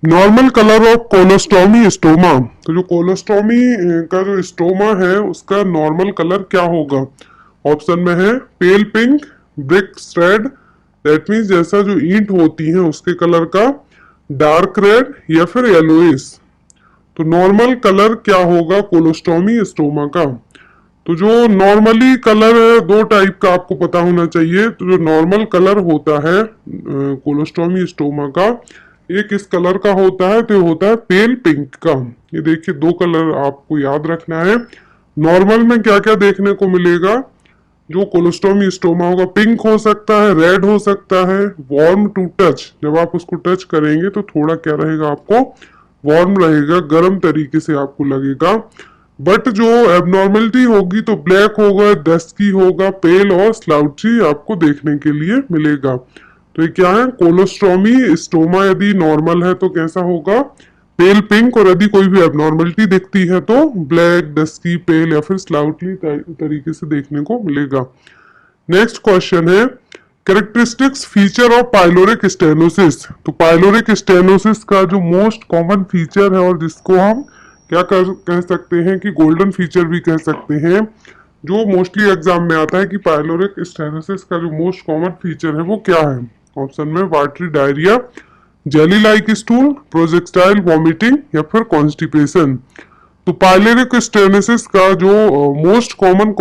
Normal colour of colostomy stoma. तो जो colostomy का जो स्टोमा है उसका नॉर्मल कलर क्या होगा? ऑप्शन में है pale pink, bricks red, that means जैसा जो ईंट होती है उसके कलर का, डार्क रेड या फिर येलोइश। तो नॉर्मल कलर क्या होगा कोलोस्टोमी स्टोमा का? तो जो नॉर्मली कलर है दो टाइप का आपको पता होना चाहिए। तो जो नॉर्मल कलर होता है कोलोस्टोमी स्टोमा का, एक इस कलर का होता है, तो ये होता है पेल पिंक का। ये देखिए दो कलर आपको याद रखना है। नॉर्मल में क्या क्या देखने को मिलेगा? जो कोलोस्टोमी स्टोमा होगा, पिंक हो सकता है, रेड हो सकता है, वार्म टू टच, जब आप उसको टच करेंगे तो थोड़ा क्या रहेगा, आपको वार्म रहेगा, गर्म तरीके से आपको लगेगा। बट जो एबनॉर्मलिटी होगी तो ब्लैक होगा, डस्की होगा, पेल और स्लाउची आपको देखने के लिए मिलेगा। तो ये क्या है? कोलोस्टोमी स्टोमा यदि नॉर्मल है तो कैसा होगा? पेल पिंक, और यदि कोई भी एबनॉर्मलिटी दिखती है तो ब्लैक, डस्की, पेल या फिर स्लाउटली तरीके से देखने को मिलेगा। नेक्स्ट क्वेश्चन है characteristics feature of pyloric stenosis. तो पाइलोरिक स्टेनोसिस का जो मोस्ट कॉमन फीचर है और जिसको हम क्या कह सकते हैं कि गोल्डन फीचर भी कह सकते हैं, जो मोस्टली एग्जाम में आता है कि पाइलोरिक स्टेनोसिस का जो मोस्ट कॉमन फीचर है वो क्या है? ऑप्शन में watery diarrhoea, jelly like stool, projectile vomiting या फिर कॉन्स्टिपेशन। तो पाइलोरिक स्टेनोसिस का जो मोस्ट कॉमन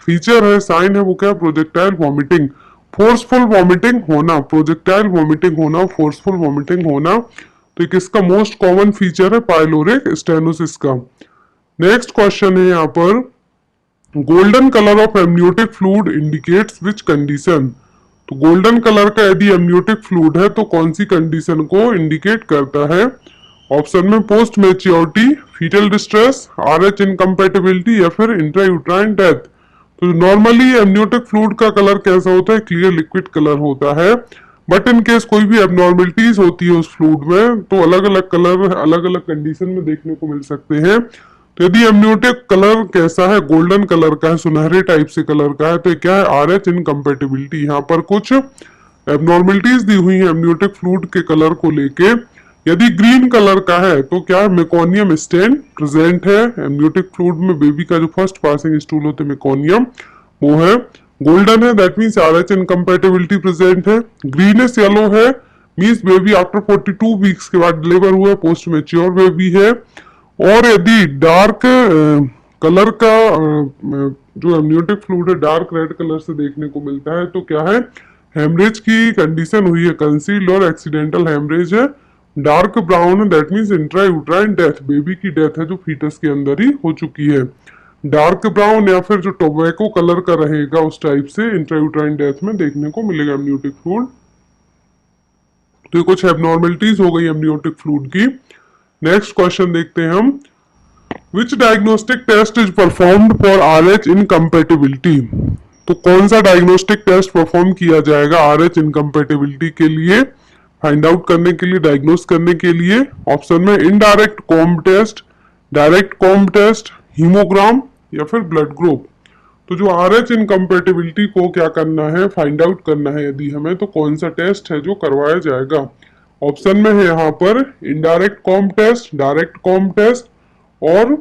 फीचर है, साइन है, वो क्या? प्रोजेक्टाइल वॉमिटिंग, फोर्सफुल वॉमिटिंग होना, प्रोजेक्टाइल वॉमिटिंग होना, फोर्सफुल वॉमिटिंग होना। तो किसका मोस्ट कॉमन फीचर है? पाइलोरिक स्टेनोसिस का। नेक्स्ट क्वेश्चन है यहाँ पर golden colour of amniotic fluid indicates which condition. तो गोल्डन कलर का यदि एमनियोटिक फ्लूइड है तो कौन सी कंडीशन को इंडिकेट करता है? ऑप्शन में post maturity, fetal distress, Rh incompatibility या फिर इंट्रायूट्राइन डेथ। तो नॉर्मली एमनियोटिक फ्लूइड का कलर कैसा होता है? क्लियर लिक्विड कलर होता है। बट इन केस कोई भी एबनॉर्मलिटीज होती है उस फ्लूइड में तो अलग अलग कलर अलग अलग कंडीशन में देखने को मिल सकते हैं। तो यदि एमनियोटिक कलर कैसा है? गोल्डन कलर का है, सुनहरे टाइप से कलर का है, तो क्या है? RH incompatibility. यहाँ पर कुछ एबनॉर्मलिटीज दी हुई है एमनियोटिक फ्लूइड के कलर को लेके। यदि ग्रीन कलर का है तो क्या है? मेकोनियम स्टेन प्रेजेंट है एमनियोटिक फ्लूइड में। बेबी का जो फर्स्ट पासिंग स्टूल होते हैं मेकोनियम, वो है। गोल्डन है that means RH incompatibility present है। ग्रीनिश येलो है मीन्स बेबी आफ्टर 42 वीक्स के बाद डिलीवर हुआ, पोस्ट मेच्योर बेबी है। और यदि डार्क कलर का जो एमनियोटिक फ्लूइड है डार्क रेड कलर से देखने को मिलता है तो क्या है? हेमरेज की कंडीशन हुई है, कंसील्ड और एक्सीडेंटल हेमरेज है। डार्क ब्राउन है that means intrauterine death, baby की डेथ है जो फीटस के अंदर ही हो चुकी है। डार्क ब्राउन या फिर जो टोबैको कलर का रहेगा उस टाइप से इंट्रायूट्राइन डेथ में देखने को मिलेगा एमनियोटिक फ्लूइड। तो ये कुछ एबनॉर्मलिटीज हो गई एमनियोटिक फ्लूइड की। नेक्स्ट क्वेश्चन देखते हैं हम which diagnostic test is performed for Rh incompatibility. तो कौन सा डायग्नोस्टिक टेस्ट परफॉर्म किया जाएगा आरएच इनकम्पेटिबिलिटी के लिए, फाइंड आउट करने के लिए, डायग्नोस करने के लिए? ऑप्शन में indirect Coombs test, direct Coombs test, haemogram या फिर ब्लड ग्रुप। तो जो आरएच इनकम्पेटिबिलिटी को क्या करना है? फाइंड आउट करना है यदि हमें, तो कौन सा टेस्ट है जो करवाया जाएगा? ऑप्शन में है यहाँ पर indirect Coombs test, direct Coombs test और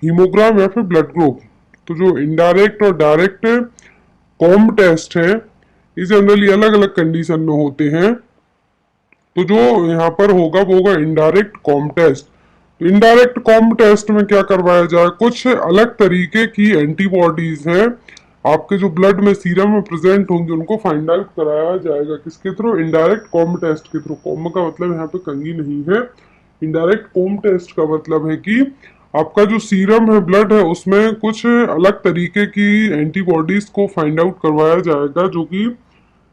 हीमोग्राम या फिर ब्लड ग्रुप। तो जो इनडायरेक्ट और डायरेक्ट कॉम्ब टेस्ट है ये जनरली अलग अलग कंडीशन में होते हैं। तो जो यहाँ पर होगा वो होगा इनडायरेक्ट कॉम्ब टेस्ट। तो इनडायरेक्ट कॉम्ब टेस्ट में क्या करवाया जाए? कुछ अलग तरीके की एंटीबॉडीज हैं आपके जो ब्लड में सीरम में प्रेजेंट होंगे, उनको फाइंड आउट कराया जाएगा। किसके थ्रू? इनडायरेक्ट कॉम्ब टेस्ट के थ्रू। कॉम्ब का मतलब यहाँ पे कंघी नहीं है। इनडायरेक्ट कॉम्ब टेस्ट का मतलब है कि आपका जो सीरम है, ब्लड है, उसमें कुछ अलग तरीके की एंटीबॉडीज को फाइंड आउट करवाया जाएगा जो कि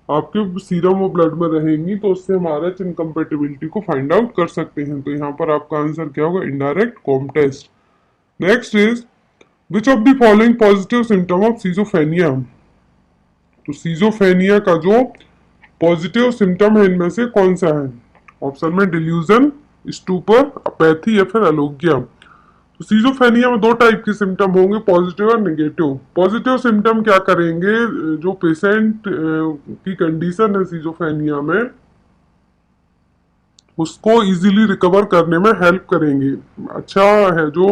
आपके सीरम और ब्लड में रहेंगी, तो उससे हम आरएच इनकम्पेटिबिलिटी को फाइंड आउट कर सकते हैं। तो यहाँ पर आपका आंसर क्या होगा? Indirect Coombs test. Next is which of the following positive symptom of schizophrenia. तो सीजोफेनिया का जो पॉजिटिव सिम्टम है इनमें से कौन सा है? ऑप्शन में डिल्यूजन, स्टूपर, अपैथी या फिर अलोग्या। तो सीजोफेनिया में दो टाइप के सिम्टम होंगे, पॉजिटिव और नेगेटिव। पॉजिटिव सिम्टम क्या करेंगे? जो पेशेंट की कंडीशन है सीजोफेनिया में उसको इजीली रिकवर करने में हेल्प करेंगे। अच्छा है जो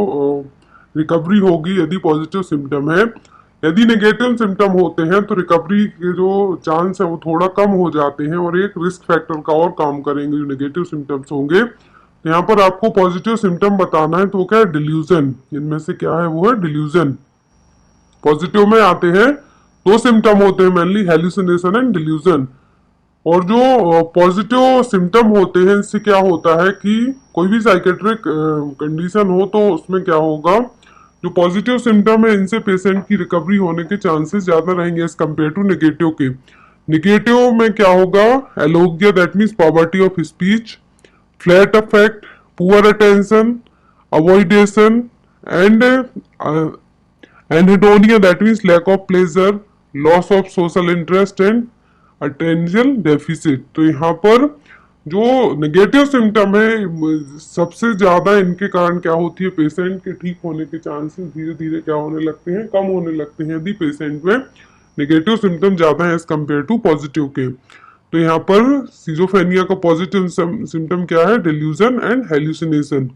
रिकवरी होगी यदि पॉजिटिव सिम्टम है। यदि नेगेटिव सिम्टम होते हैं तो रिकवरी के जो चांस है वो थोड़ा कम हो जाते हैं और एक रिस्क फैक्टर का और काम करेंगे जो नेगेटिव सिम्टम्स होंगे। तो यहाँ पर आपको पॉजिटिव सिम्टम बताना है तो वो क्या है, डिल्यूजन। इनमें से क्या है, वो है डिल्यूजन। पॉजिटिव में आते हैं दो सिम्टम होते हैं मेनली, हेलुसिनेशन एंड डिल्यूजन। और जो पॉजिटिव सिम्टम होते हैं इससे क्या होता है कि कोई भी साइकेट्रिक कंडीशन हो तो उसमें क्या होगा, जो पॉजिटिव सिम्टम है इनसे पेशेंट की रिकवरी होने के चांसेस ज्यादा रहेंगे एज कम्पेयर टू नेगेटिव के। नेगेटिव में क्या होगा, alogia that means poverty of speech, flat affect, poor attention, avolition and anhedonia that means lack of pleasure, loss of social interest and attention deficit. तो यहाँ पर जो नेगेटिव सिम्टम है सबसे ज्यादा इनके कारण क्या होती है, पेशेंट के ठीक होने के चांसेस धीरे धीरे क्या होने लगते हैं, कम होने लगते हैं यदि पेशेंट में नेगेटिव सिम्टम ज्यादा है एज कम्पेयर टू पॉजिटिव के। तो यहाँ पर सिजोफ्रेनिया का पॉजिटिव सिम्टम क्या है, डिल्यूजन एंड हेल्यूसिनेशन।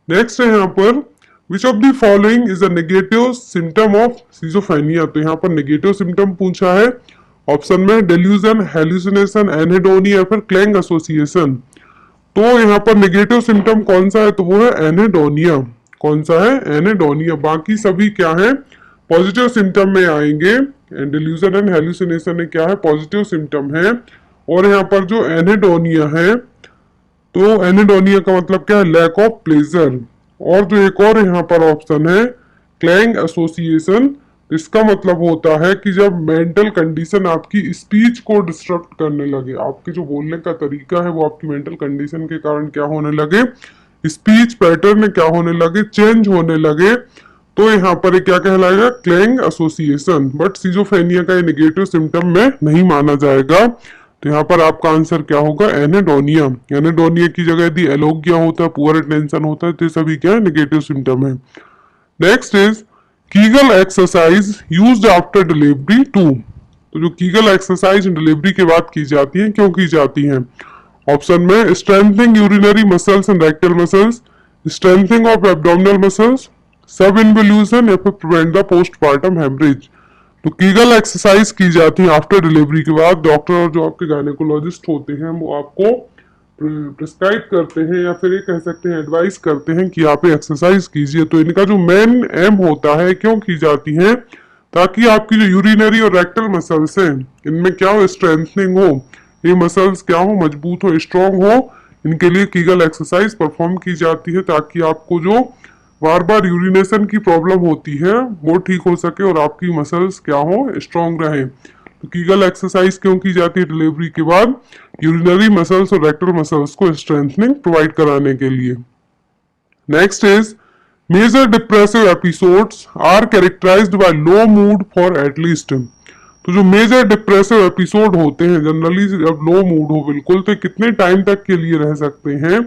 नेक्स्ट है यहाँ पर विच of the following is a negative symptom of schizophrenia. तो यहाँ पर नेगेटिव सिम्टम पूछा है, ऑप्शन में डिल्यूजन, हेल्यूसिनेशन, एनहेडोनिया या फिर क्लैंग एसोसिएशन। तो यहाँ पर नेगेटिव सिम्टम कौन सा है, तो वो है एनहेडोनिया। कौन सा है, एनहेडोनिया। बाकी सभी क्या है, पॉजिटिव सिम्टम में आएंगे। डिल्यूजन एंड हेल्यूसिनेशन में क्या है, पॉजिटिव सिम्टम है। और यहाँ पर जो एनहेडोनिया है तो एनहेडोनिया का मतलब क्या है, लैक ऑफ प्लेजर। और जो एक और यहाँ पर ऑप्शन है क्लैंग एसोसिएशन, इसका मतलब होता है कि जब मेंटल कंडीशन आपकी स्पीच को डिस्टर्ब करने लगे, आपके जो बोलने का तरीका है वो आपकी मेंटल कंडीशन के कारण क्या होने लगे, स्पीच पैटर्न क्या होने लगे, चेंज होने लगे, तो यहाँ पर क्या कहलाएगा, क्लैंग एसोसिएशन। बट सिजोफ्रेनिया का ये नेगेटिव सिम्टम में नहीं माना जाएगा। तो यहाँ पर आपका आंसर क्या होगा, एनेडोनिया। एनेडोनिया की जगह यदि एलोगिया होता है, पुअर अटेंशन होता है, तो सभी क्या है, नेगेटिव सिम्टम है। Next is Kegel exercise used after delivery to. तो जो कीगल एक्सरसाइज डिलीवरी के बाद की जाती है, क्यों की जाती है, ऑप्शन में strengthening urinary muscles and rectal muscles, strengthening of abdominal muscles, सब इन्वोल्यूशन या फिर प्रिवेंट द पोस्टमार्टम हेमरेज। तो कीगल एक्सरसाइज की जाती है आफ्टर डिलीवरी के बाद। डॉक्टर और जो आपके गायनेकोलॉजिस्ट होते हैं वो आपको प्रिस्क्राइब करते हैं या फिर ये कह सकते हैं एडवाइस करते हैं कि आप एक्सरसाइज कीजिए। तो इनका जो मेन एम होता है, क्यों की जाती है, ताकि आपकी जो यूरिनरी और रेक्टल मसल्स हैं इनमें क्या हो, स्ट्रेंथनिंग हो, ये मसल्स क्या हो, मजबूत हो, स्ट्रांग हो। इनके लिए कीगल एक्सरसाइज परफॉर्म की जाती है ताकि आपको जो बार बार यूरिनेशन की प्रॉब्लम होती है वो ठीक हो सके और आपकी मसल्स क्या हो, स्ट्रांग रहे। तो कीगल एक्सरसाइज क्यों की जाती है डिलीवरी के बाद, यूरिनरी मसल्स और रेक्टल मसल्स को स्ट्रेंथनिंग प्रोवाइड कराने के लिए। Next is major depressive episodes are characterized by low mood for at least. तो जो मेजर डिप्रेसिव एपिसोड होते हैं जनरली जब लो मूड हो बिल्कुल, तो कितने टाइम तक के लिए रह सकते हैं,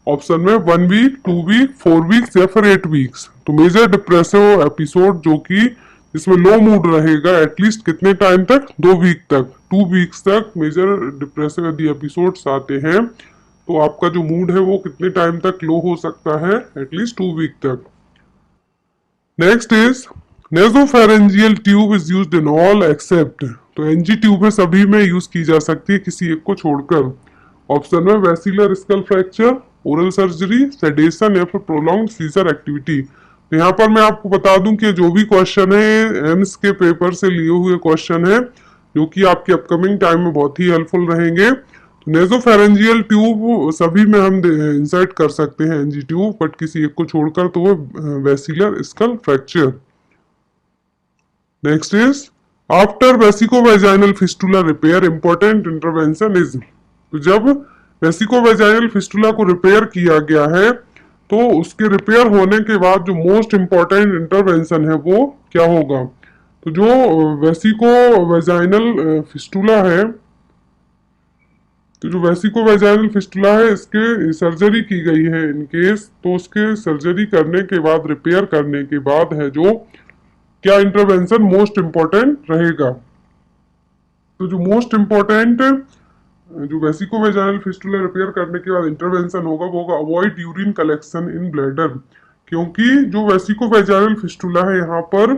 ऑप्शन में 1 वीक, 2 वीक, 4 वीक्स या फिर 8 वीक्स। तो मेजर डिप्रेसिव एपिसोड जो कि इसमें लो मूड रहेगा एटलीस्ट कितने टाइम तक, 2 वीक तक, 2 वीक्स तक मेजर डिप्रेसिव यदि एपिसोड्स आते हैं तो आपका जो मूड है वो कितने टाइम तक लो हो सकता है, एटलीस्ट 2 वीक तक। Next is nasopharyngeal tube is used in all except. तो एनजी ट्यूब है सभी में यूज की जा सकती है किसी एक को छोड़कर। ऑप्शन में basilar skull fracture, oral surgery, sedation या फिर प्रोलॉन्ग्ड सीजर एक्टिविटी। तो यहाँ पर मैं आपको बता दूं कि जो भी क्वेश्चन है एम्स के पेपर से लिए हुए क्वेश्चन है जो कि आपके अपकमिंग टाइम में बहुत ही हेल्पफुल रहेंगे। तो नेजोफेरेंजियल ट्यूब सभी में हम इंसर्ट कर सकते हैं एनजी ट्यूब, बट किसी एक को छोड़कर, तो वो basilar skull fracture. Next is after vesicovaginal fistula repair important intervention is. तो जब वेसिकोवेजाइनल फिस्टुला को रिपेयर किया गया है तो उसके रिपेयर होने के बाद जो मोस्ट इंपॉर्टेंट इंटरवेंशन है वो क्या होगा, तो जो वेसिकोवेजाइनल फिस्टुला है, तो जो वेसिकोवेजाइनल फिस्टुला है इसके सर्जरी की गई है इन केस, तो उसके सर्जरी करने के बाद, रिपेयर करने के बाद है जो क्या इंटरवेंशन मोस्ट इंपॉर्टेंट रहेगा। तो जो मोस्ट इंपॉर्टेंट जो वेसिकोवेजाइनल फिस्टुला रिपेयर करने के बाद इंटरवेंशन होगा वो होगा avoid urine collection in bladder, क्योंकि जो वेसिकोवेजाइनल फिस्टुला है यहाँ पर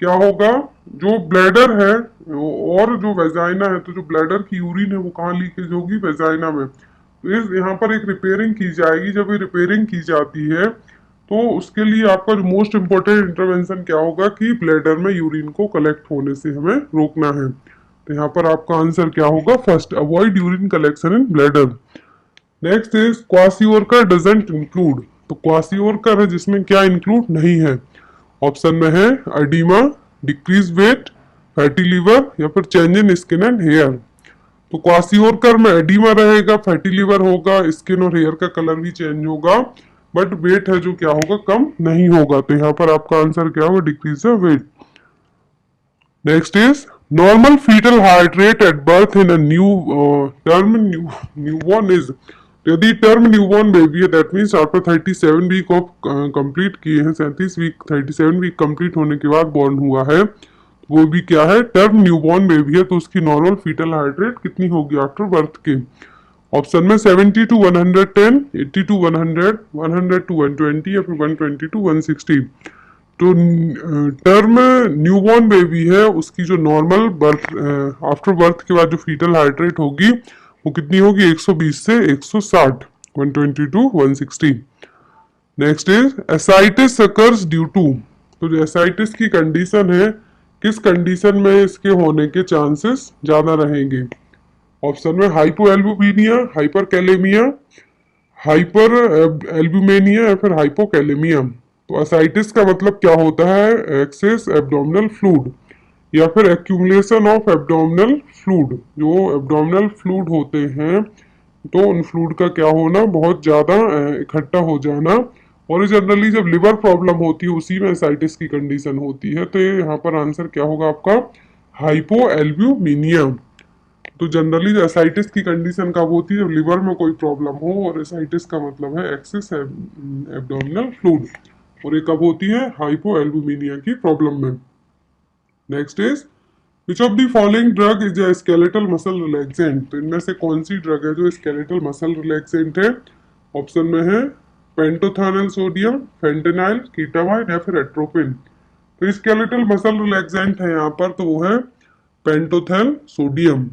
क्या होगा, जो ब्लैडर है और जो वेजाइना है, तो जो ब्लैडर की यूरिन है वो कहाँ लीकेज होगी, वेजाइना में। तो इस यहाँ पर एक रिपेयरिंग की जाएगी। जब ये रिपेयरिंग की जाती है तो उसके लिए आपका जो मोस्ट इम्पोर्टेंट इंटरवेंशन क्या होगा कि ब्लैडर में यूरिन को कलेक्ट होने से हमें रोकना है। तो यहाँ पर आपका आंसर क्या होगा, first, avoid urine collection in bladder. Next is kwashiorkor doesn't include. तो क्वासियोरकर है जिसमें क्या इंक्लूड नहीं है। ऑप्शन में है oedema, decrease weight, fatty liver या फिर change in skin and hair. तो क्वासियोरकर में एडिमा रहेगा, फैटी लिवर होगा, स्किन और हेयर का कलर भी चेंज होगा, बट वेट है जो क्या होगा, कम नहीं होगा। तो यहाँ पर आपका आंसर क्या होगा, decrease the weight. Next is normal fetal heart rate at birth in a newborn is. यदि टर्म न्यूबॉर्न बेबी है that means after 37 week of complete किए हैं, 37 वीक कंप्लीट होने के बाद बॉर्न हुआ है, वो भी क्या है, टर्म न्यूबॉर्न बेबी है, तो उसकी नॉर्मल फीटल हार्ट रेट कितनी होगी आफ्टर बर्थ के। ऑप्शन में 70 टू 110, 80 टू 100, 100 टू 120 या फिर 120 टू 160। तो टर्म न्यूबॉर्न बेबी है उसकी जो नॉर्मल बर्थ आफ्टर बर्थ के बाद जो फीटल हार्ट रेट होगी वो कितनी होगी, 120 से 160, 120 to 160। Next is ascites occurs due to. तो जो एसाइटिस की कंडीशन है, किस कंडीशन में इसके होने के चांसेस ज्यादा रहेंगे। ऑप्शन में हाइपोएल्बुमिनिया, हाइपरकैलेमिया, हाइपर एल्ब्यूमेनिया या फिर हाइपोकैलेमिया। तो एसाइटिस का मतलब क्या होता है, एक्सेस एब्डोमिनल फ्लूइड या फिर एक्यूमुलेशन ऑफ एब्डोमिनल फ्लूइड। जो एब्डोमिनल फ्लूइड होते हैं तो उन फ्लूइड का क्या होना, बहुत ज्यादा इकट्ठा हो जाना, और जनरली जब लिवर प्रॉब्लम होती है उसी में एसाइटिस की कंडीशन होती है। तो ये यहाँ पर आंसर क्या होगा आपका, हाइपोएल्ब्यूमिनिया। तो जनरली एसाइटिस की कंडीशन कब होती है, जब लिवर में कोई प्रॉब्लम हो, और एसाइटिस का मतलब है एक्सेस एब्डोमिनल फ्लूइड, और ये कब होती है, हाइपोएल्ब्यूमिनिया की प्रॉब्लम में। Next is which of the following drug is a skeletal muscle relaxant. तो इनमें से कौन सी ड्रग है जो स्केलेटल मसल रिलैक्सेंट है। ऑप्शन में है पेंटोथेनल सोडियम, फेंटेनाइल, कीटामाइन या फिर एट्रोपिन। तो स्केलेटल मसल रिलैक्सेंट है यहाँ पर, तो वो है Pentothal sodium.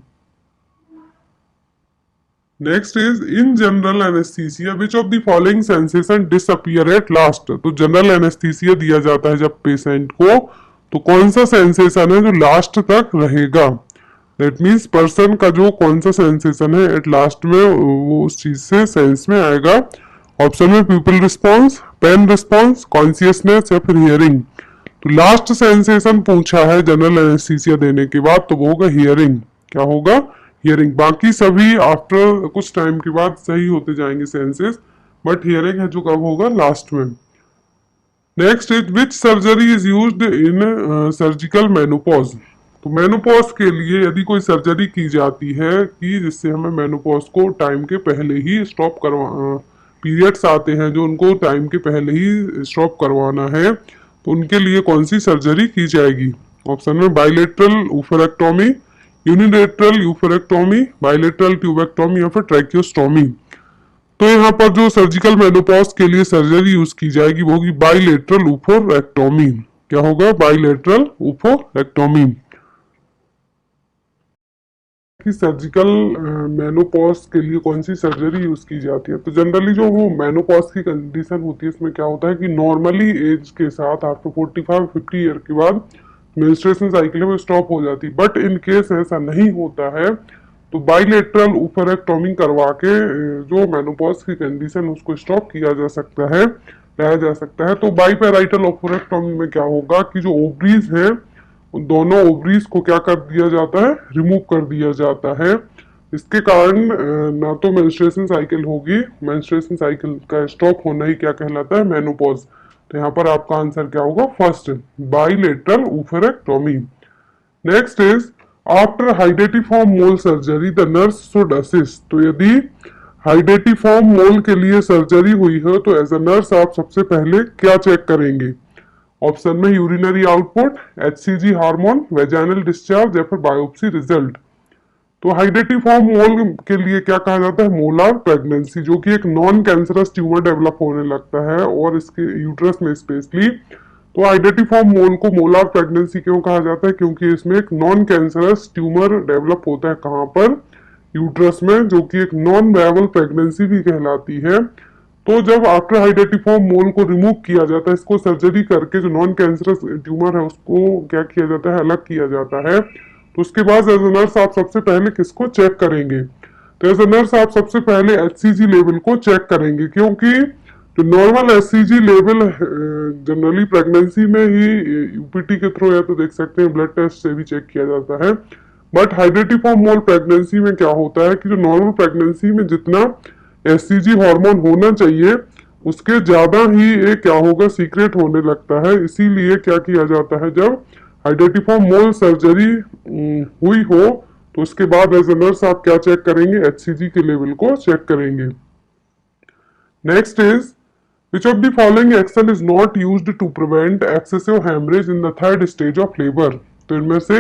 Next is in general anaesthesia which of the following sensation disappear at last. तो जनरल एनेस्थीसिया दिया जाता है जब पेशेंट को, तो कौन सा सेंसेशन है जो लास्ट तक रहेगा। दैट मीन्स पर्सन का जो कौन सा सेंसेशन है एट लास्ट में वो उस चीज से सेंस में आएगा। ऑप्शन में pupil response, pain response, consciousness या फिर हियरिंग। तो लास्ट सेंसेशन पूछा है जनरल एनेस्थीसिया देने के बाद, तो वो होगा हियरिंग। क्या होगा, हियरिंग। बाकी सभी आफ्टर कुछ टाइम के बाद सही होते जाएंगे सेंसेस, बट हियरिंग है जो कब होगा, लास्ट में। Next is which surgery is used in surgical menopause. तो मेनोपॉज के लिए यदि कोई सर्जरी की जाती है कि जिससे हमें मेनोपॉज को टाइम के पहले ही स्टॉप करवा, पीरियड्स आते हैं जो उनको टाइम के पहले ही स्टॉप करवाना है, तो उनके लिए कौन सी सर्जरी की जाएगी। ऑप्शन में बाइलेटरल ऊफरेक्टोमी, यूनिलेटरल यूफरेक्टोमी, बाइलेटरल ट्यूबेक्टोमी या फिर ट्रैकियोस्टोमी। तो यहाँ पर जो सर्जिकल मेनोपॉज के लिए सर्जरी यूज की जाएगी वो होगी बाइलेटरल ऊफरेक्टोमी। क्या होगा, बाइलेटरल ऊफरेक्टोमी। कि सर्जिकल मेनोपॉज के लिए कौन सी सर्जरी यूज की जाती है। तो जनरली जो वो मेनोपॉज की कंडीशन होती है इसमें क्या होता है कि नॉर्मली एज के साथ आफ्टर 45-50 ईयर के बाद मेंस्ट्रुएशन साइकिल में स्टॉप हो जाती है, बट इन केस ऐसा नहीं होता है तो बाइलेटरल ऊफरेक्टोमी करवा के जो मेनोपॉज की कंडीशन उसको स्टॉप किया जा सकता है, लाया जा सकता है। तो बाइपेराइटल ऊफरेक्टोमी में क्या होगा कि जो ओवरीज है उन दोनों ओवरीज को क्या कर दिया जाता है, रिमूव कर दिया जाता है। इसके कारण ना तो मेंस्ट्रुएशन साइकिल होगी, मेंस्ट्रुएशन साइकिल का स्टॉप होना ही क्या कहलाता है, मेनोपॉज। तो यहाँ पर आपका आंसर क्या होगा, first, bilateral oophorectomy. Next is after hydatidiform mole surgery the nurse should assist. तो यदि हाइडेटिफॉर्म मोल के लिए सर्जरी हुई है तो एज अ नर्स आप सबसे पहले क्या चेक करेंगे। ऑप्शन में urinary output, HCG hormone, vaginal discharge या फिर बायोप्सी रिजल्ट। तो हाइडेटिफॉर्म मोल के लिए क्या कहा जाता है, मोलार प्रेगनेंसी, जो कि एक नॉन कैंसरस ट्यूमर डेवलप होने लगता है और इसके यूट्रस में स्पेशली। तो हाइडेटिफॉर्म मोल को मोलार प्रेगनेंसी क्यों कहा जाता है, क्योंकि इसमें एक नॉन कैंसरस ट्यूमर डेवलप होता है, कहाँ पर, यूट्रस में, जो कि एक नॉन वायबल प्रेगनेंसी भी कहलाती है। तो जब आफ्टर हाइडेटिफॉर्म मोल को रिमूव किया जाता है, इसको सर्जरी करके जो नॉन कैंसरस ट्यूमर है उसको क्या किया जाता है, अलग किया जाता है। तो उसके बाद एज ए नर्स आप सबसे पहले किसको चेक करेंगे, तो एज ए नर्स आप सबसे पहले HCG लेवल को चेक करेंगे, क्योंकि जो normal HCG level generally pregnancy में ही यूपीटी के थ्रू या तो देख सकते हैं ब्लड टेस्ट से भी चेक किया जाता है। बट हाइडेटिफॉर्म मोल प्रेगनेंसी में क्या होता है कि जो नॉर्मल प्रेगनेंसी में जितना HCG हार्मोन होना चाहिए उसके ज्यादा ही ये क्या होगा, सीक्रेट होने लगता है। इसीलिए क्या किया जाता है, जब हाइडेटिफॉर्म मोल सर्जरी हुई हो तो उसके बाद एज ए नर्स आप क्या चेक करेंगे, HCG के लेवल को चेक करेंगे। Next is which of the following action is not used to prevent excessive hemorrhage in the third stage of labor। तो इनमें से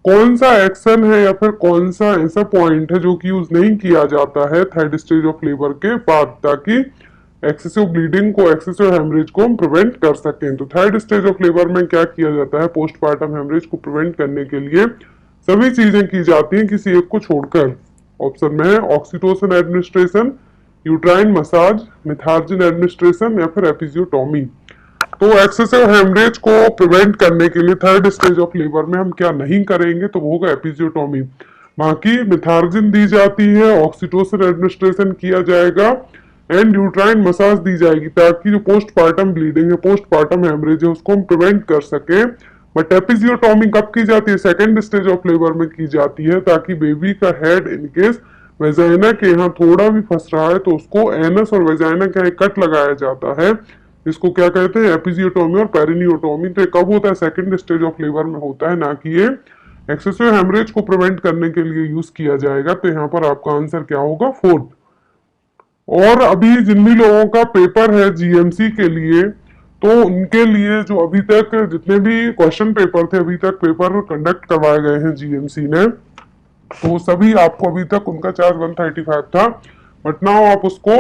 कौन सा एक्शन है या फिर कौन सा ऐसा पॉइंट है जो कि यूज नहीं किया जाता है थर्ड स्टेज ऑफ लेबर के बाद, ताकि एक्सेसिव ब्लीडिंग को, एक्सेसिव हेमरेज को हम प्रिवेंट कर सकें। तो थर्ड स्टेज ऑफ लेबर में क्या किया जाता है, पोस्टमार्टम हेमरेज को प्रिवेंट करने के लिए सभी चीजें की जाती हैं किसी एक को छोड़कर। ऑप्शन में है oxytocin administration, uterine massage, Methergine administration या फिर एपिजियोटॉमी। तो एक्सेसिव हेमरेज को प्रिवेंट करने के लिए थर्ड स्टेज ऑफ लेबर में हम क्या नहीं करेंगे, तो वो होगा एपिजियोटॉमी। बाकी मिथार्जिन दी जाती है, ऑक्सीटोसिन एडमिनिस्ट्रेशन किया जाएगा एंड यूट्राइन मसाज दी जाएगी, ताकि जो पोस्टमार्टम ब्लीडिंग है, पोस्टमार्टम हेमरेज है, उसको हम प्रिवेंट कर सके। बट एपिजियोटॉमी कब की जाती है, सेकेंड स्टेज ऑफ लेबर में की जाती है, ताकि बेबी का हेड इनकेस वेजाइना के यहाँ थोड़ा भी फंस रहा है तो उसको एनस और वेजाइना के यहाँ कट लगाया जाता है। इसको क्या कहते हैं, एपिजियोटॉमी और पेरिनियोटॉमी। तो कब होता है, सेकंड स्टेज ऑफ लेबर में होता है, ना कि ये एक्सेसिव हेमरेज को प्रिवेंट करने के लिए यूज किया जाएगा। तो यहाँ पर आपका आंसर क्या होगा, फोर्थ। और अभी जिन भी लोगों का पेपर है GMC के लिए, तो उनके लिए जो अभी तक जितने भी क्वेश्चन पेपर थे, अभी तक पेपर कंडक्ट करवाए गए हैं GMC ने, तो सभी आपको अभी तक उनका चार्ज 135 था, बट नाउ आप उसको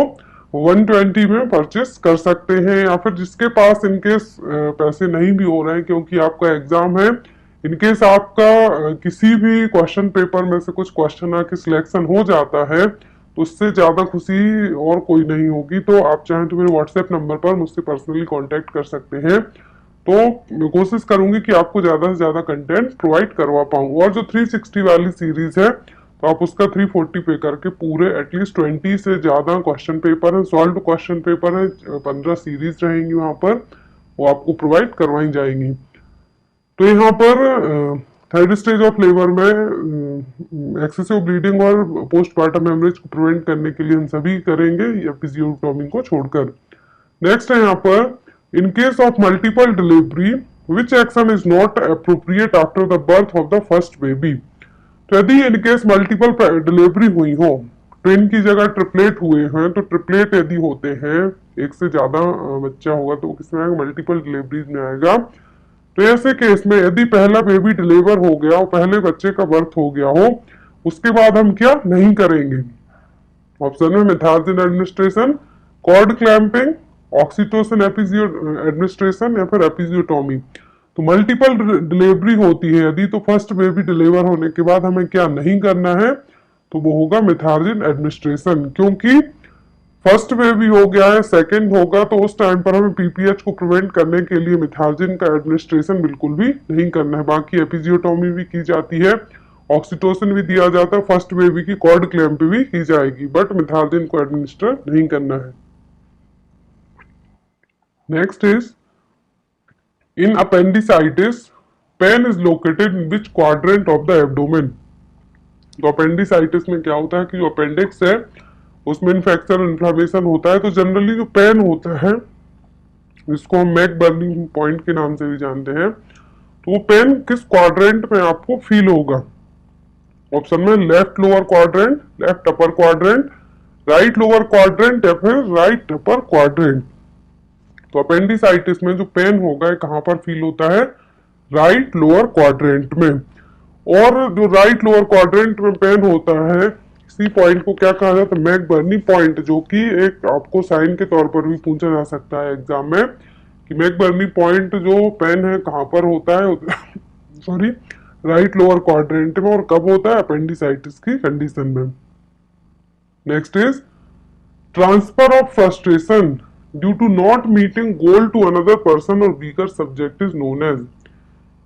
120 में परचेस कर सकते हैं। या फिर जिसके पास इनकेस पैसे नहीं भी हो रहे हैं क्योंकि आपका एग्जाम है, इनकेस आपका किसी भी क्वेश्चन पेपर में से कुछ क्वेश्चन आके सिलेक्शन हो जाता है, तो उससे ज्यादा खुशी और कोई नहीं होगी। तो आप चाहें तो मेरे व्हाट्सएप नंबर पर मुझसे पर्सनली कांटेक्ट कर सकते हैं। तो मैं कोशिश करूंगी कि आपको ज्यादा से ज्यादा कंटेंट प्रोवाइड करवा पाऊँ। और जो 360 वाली सीरीज है, तो आप उसका 340 पे करके पूरे एटलीस्ट 20 से ज्यादा क्वेश्चन पेपर है, सॉल्व क्वेश्चन पेपर है, 15 सीरीज रहेंगी वहां पर, वो आपको प्रोवाइड करवाई जाएंगी। तो यहाँ पर थर्ड स्टेज ऑफ लेबर में एक्सेसिव ब्लीडिंग और पोस्टमार्टम हेमरेज को प्रिवेंट करने के लिए हम सभी करेंगे एपिजियोटॉमी को छोड़कर। नेक्स्ट है यहाँ पर, in case of multiple delivery which action is not appropriate after the birth of the first baby. तो यदि इन केस मल्टीपल डिलीवरी हुई हो, ट्विन की जगह ट्रिपलेट हुए हैं, तो ट्रिपलेट यदि होते हैं, एक से ज्यादा बच्चा होगा, तो किसमें आएगा, मल्टीपल डिलीवरीज में आएगा। तो ऐसे केस में यदि पहला बेबी डिलीवर हो गया और पहले बच्चे का बर्थ हो गया हो, उसके बाद हम क्या नहीं करेंगे। ऑप्शन में methergine administration, cord clamping, oxytocin administration या फिर एपिजियोटॉमी। तो मल्टीपल डिलीवरी होती है यदि, तो फर्स्ट बेबी डिलीवर होने के बाद हमें क्या नहीं करना है, तो वो होगा मिथार्जिन एडमिनिस्ट्रेशन। क्योंकि फर्स्ट बेबी हो गया है, सेकंड होगा, तो उस टाइम पर हमें PPH को प्रिवेंट करने के लिए मिथार्जिन का एडमिनिस्ट्रेशन बिल्कुल भी नहीं करना है। बाकी एपिजियोटॉमी भी की जाती है, ऑक्सीटोसिन भी दिया जाता है, फर्स्ट बेबी की कॉर्ड क्लैंप भी की जाएगी, बट मिथार्जिन को एडमिनिस्टर नहीं करना है। Next is, in appendicitis pain is located in which quadrant of the abdomen. तो अपेंडिसाइटिस में क्या होता है कि जो अपेंडिक्स है उसमें इन्फेक्शन इन्फ्लेमेशन होता है। तो जनरली जो पेन होता है, जिसको हम मैक बर्निंग पॉइंट के नाम से भी जानते हैं, तो वो पेन किस क्वाड्रेंट में आपको फील होगा। ऑप्शन में left lower quadrant, left upper quadrant, right lower quadrant या फिर राइट अपर क्वाड्रेंट। तो अपेंडिसाइटिस में जो पेन होगा कहां पर फील होता है, राइट लोअर क्वाड्रेंट में। और जो राइट लोअर क्वाड्रेंट में पेन होता है, इसी पॉइंट को क्या कहा जाता है, मैकबर्नी पॉइंट, जो कि एक आपको साइन के तौर पर भी पूछा जा सकता है एग्जाम में कि मैकबर्नी पॉइंट जो पेन है कहाँ पर होता है सॉरी, राइट लोअर क्वाड्रेंट में, और कब होता है, अपेंडिसाइटिस की कंडीशन में। Next is transfer of frustration due to not meeting goal to another person और weaker subject is known as.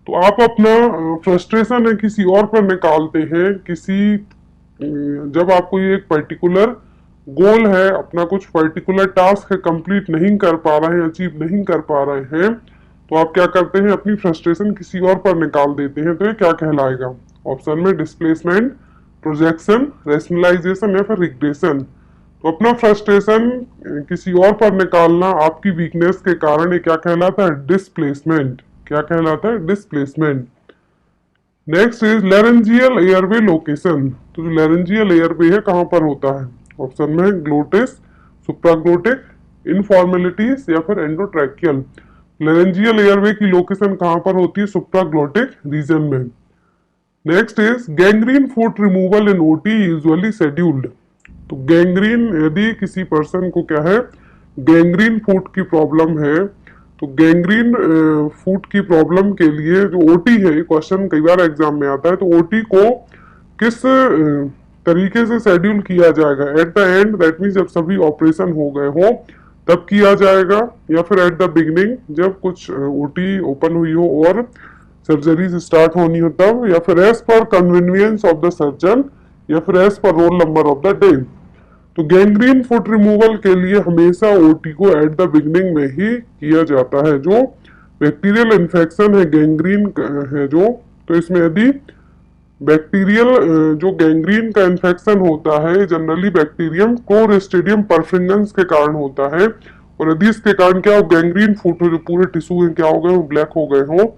तो आप अपना फ्रस्ट्रेशन है किसी और पर निकालते हैं, जब आपको ये एक पर्टिकुलर गोल है, अपना कुछ पर्टिकुलर टास्क है, कंप्लीट नहीं कर पा रहे हैं, अचीव नहीं कर पा रहे हैं, तो आप क्या करते हैं, अपनी फ्रस्ट्रेशन किसी और पर निकाल देते हैं। तो ये क्या कहलाएगा? ऑप्शन में डिस्प्लेसमेंट, प्रोजेक्शन, रेशनलाइजेशन या फिर रिग्रेशन। तो अपना फ्रस्ट्रेशन किसी और पर निकालना आपकी वीकनेस के कारण ये क्या कहलाता है? डिस्प्लेसमेंट। क्या कहलाता है? Displacement. Next is laryngeal airway location. तो जो लैरेंजियल एयरवे है कहाँ पर होता है? ऑप्शन में ग्लोटिस, सुप्राग्लोटिक, इनफॉर्मेलिटीज या फिर एंडोट्रैकियल। लैरेंजियल एयरवे की लोकेशन कहाँ पर होती है? सुप्राग्लोटिक रीजन में। Next is gangrene foot removal in OT usually scheduled. तो गैंग्रीन, यदि किसी पर्सन को क्या है, गैंग्रीन फुट की प्रॉब्लम है, तो गैंग्रीन फुट की प्रॉब्लम के लिए जो ओटी है, क्वेश्चन कई बार एग्जाम में आता है, तो ओटी को किस तरीके से शेड्यूल किया जाएगा? At the end, that means जब सभी ऑपरेशन हो गए हो तब किया जाएगा, या फिर एट द बिगनिंग जब कुछ ओटी ओपन हुई हो और सर्जरीज स्टार्ट होनी हो तब, या फिर एज पर कन्वीनियंस ऑफ द सर्जन, या फिर as per roll number of the day. तो गैंग्रीन फुट रिमूवल के लिए हमेशा ओटी को एट द बिगनिंग में ही किया जाता है। जो बैक्टीरियल इन्फेक्शन है, गैंग्रीन है जो, तो इसमें यदि बैक्टीरियल जो गैंग्रीन का इन्फेक्शन होता है, जनरली बैक्टीरियम क्लोस्ट्रीडियम परफिंगेंस के कारण होता है, और यदि इसके कारण क्या हो, गैंग्रीन फुट हो, जो पूरे टिश्यू में क्या हो गए, ब्लैक हो गए हो,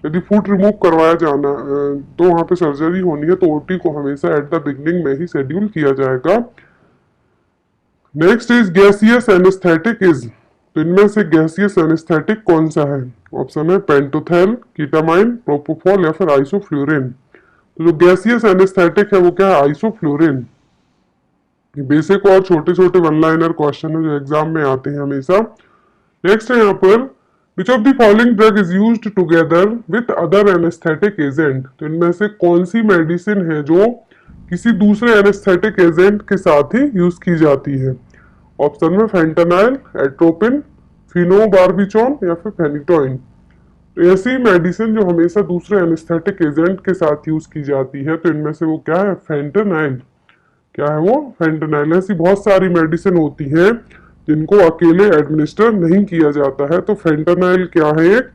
यदि फुट रिमूव करवाया जाना तो वहां पे सर्जरी होनी है, तो ओटी को हमेशा एट द बिगनिंग में ही शेड्यूल किया जाएगा। Next is gaseous anaesthetic is. तो इनमें से गैसियस एनेस्थेटिक कौन सा है? ऑप्शन है पेंटोथेल, कीटामाइन, प्रोपोफॉल या फिर आइसोफ्लोरिन। तो जो गैसियस एनेस्थेटिक है वो क्या है? आइसोफ्लोरिन। बेसिक और छोटे छोटे वन लाइनर क्वेश्चन है जो एग्जाम में आते हैं हमेशा। नेक्स्ट है यहाँ पर विच of the following drug is used together with other anaesthetic agent. तो इनमें से कौन सी मेडिसिन है जो किसी दूसरे एनेस्थेटिक एजेंट के साथ ही यूज की जाती है? ऑप्शन में फेंटानाइल, एट्रोपिन, फिनोबार्बिचॉन या फिर फेनिटोइन। तो ऐसी मेडिसिन जो हमेशा दूसरे एनेस्थेटिक एजेंट के साथ यूज की जाती है, तो इनमें से वो क्या है? फेंटानाइल। क्या है वो? फेंटानाइल। ऐसी बहुत सारी मेडिसिन होती है जिनको अकेले एडमिनिस्टर नहीं किया जाता है, तो फेंटानाइल क्या है? एक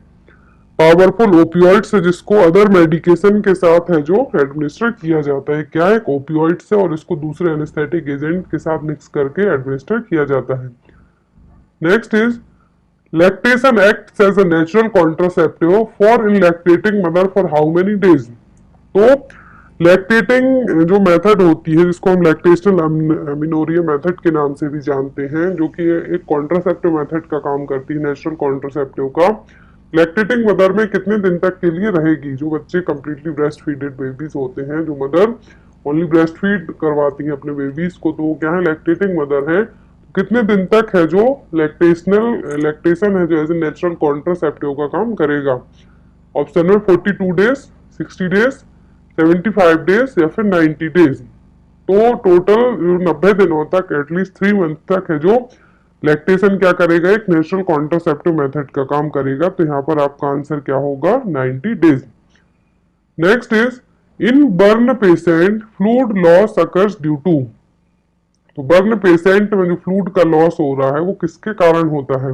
पावरफुल ओपियोइड्स है जिसको अदर मेडिकेशन के साथ है जो एडमिनिस्टर किया जाता है। क्या है? एक ओपियोइड्स है और इसको दूसरे एनेस्थेटिक एजेंट के साथ मिक्स करके एडमिनिस्टर किया जाता है। Next is lactation acts as a natural contraceptive for in lactating mother for how many days. तो लैक्टेटिंग जो मेथड होती है, जिसको हम लैक्टेशनल अमिनोरिया मेथड के नाम से भी जानते हैं, जो कि एक कॉन्ट्रासेप्टिव मेथड का काम करती है, नेचुरल कॉन्ट्रासेप्टिव का। लैक्टेटिंग मदर में कितने दिन तक के लिए रहेगी? जो बच्चे कंप्लीटली ब्रेस्ट फीडेड बेबीज होते हैं, जो मदर ओनली ब्रेस्ट फीड करवाती हैं अपने बेबीज को, तो वो क्या है? लैक्टेटिंग मदर है। कितने दिन तक है जो लैक्टेशन है जो एज ए नेचुरल कॉन्ट्रासेप्टिव का काम करेगा? ऑप्शन में 42 डेज, 60 डेज, 75 डेज या फिर 90 डेज। तो टोटल 90 दिनों तक, एटलीस्ट 3 मंथ तक है जो लैक्टेशन क्या करेगा? एक नेचुरल कॉन्ट्रासेप्टिव मेथड का काम करेगा। तो यहाँ पर आपका आंसर क्या होगा? 90 days. Next is in burn patient fluid loss occurs due to. तो बर्न पेशेंट में जो फ्लूइड का लॉस हो रहा है वो किसके कारण होता है?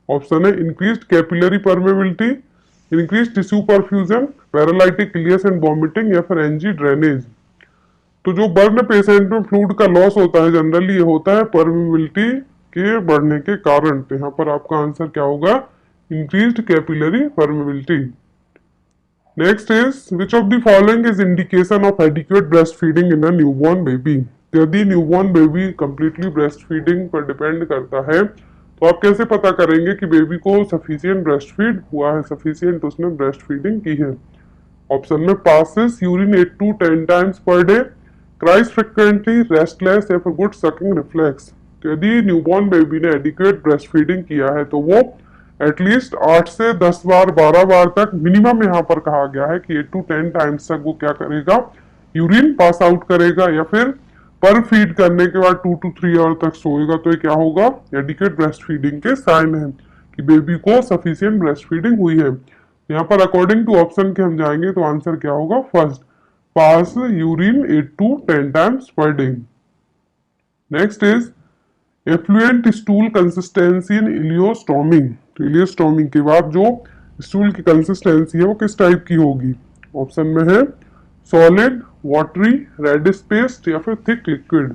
ऑप्शन है increased capillary permeability, increased tissue perfusion, paralytic ileus and vomiting या फिर एनजी ड्रेनेज। तो जो बर्न पेशेंट में फ्लूइड का लॉस होता है, जनरली ये होता है परमेबिलिटी के बढ़ने के कारण। तो यहाँ पर आपका आंसर क्या होगा? Increased capillary permeability. Next is which of the following is indication of adequate breast feeding in a newborn baby. यदि newborn baby completely breast feeding पर डिपेंड करता है, तो आप कैसे पता करेंगे कि बेबी को सफिशिएंट ब्रेस्ट फीड हुआ है, सफिशिएंट उसने ब्रेस्ट फीडिंग की है? ऑप्शन में passes urine 8 to 10 times per day, cries frequently, restless या फिर good sucking reflex। तो यदि न्यूबॉर्न बेबी ने एडिक्वेट ब्रेस्ट फीडिंग किया है तो वो एटलीस्ट 8 से 10 बार 12 बार तक मिनिमम यहाँ पर कहा गया है कि 8 to 10 टाइम्स तक वो क्या करेगा, यूरिन पास आउट करेगा या फिर पर फीड करने के बाद 2 to 3 आवर तक सोएगा। तो ये क्या होगा, एडिक्वेट ब्रेस्ट फीडिंग के साइन है कि बेबी को सफिशिएंट ब्रेस्ट फीडिंग हुई है। यहाँ पर अकॉर्डिंग टू ऑप्शन के हम जाएंगे तो आंसर क्या होगा, first, pass urine 8 to 10 times per day. Next is effluent stool consistency in ileostomy. तो इलियोस्टोमी के बाद जो स्टूल की कंसिस्टेंसी है वो किस टाइप की होगी। ऑप्शन में है सॉलिड, वाटरी, रेडिश पेस्ट या फिर थिक लिक्विड।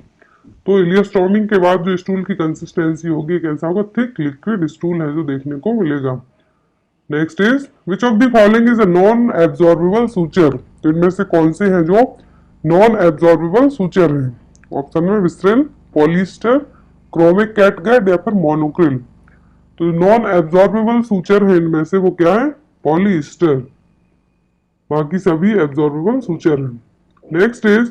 तो इलियोस्टोमी के बाद जो स्टूल की कंसिस्टेंसी होगी कैसा होगा, थिक लिक्विड स्टूल है जो देखने को मिलेगा। Next is which of the following is a non absorbable suture. तो इनमें से कौन से हैं जो नॉन एब्जॉर्बेबल सूचर हैं। ऑप्शन में विस्ट्रेल, पॉलिस्टर, क्रोमिक कैटगट या फिर मोनोक्रिल। तो नॉन एब्जॉर्बेबल सूचर है इनमें से वो क्या है, पॉलिस्टर, बाकी सभी एब्जॉर्बेबल सूचर हैं। Next is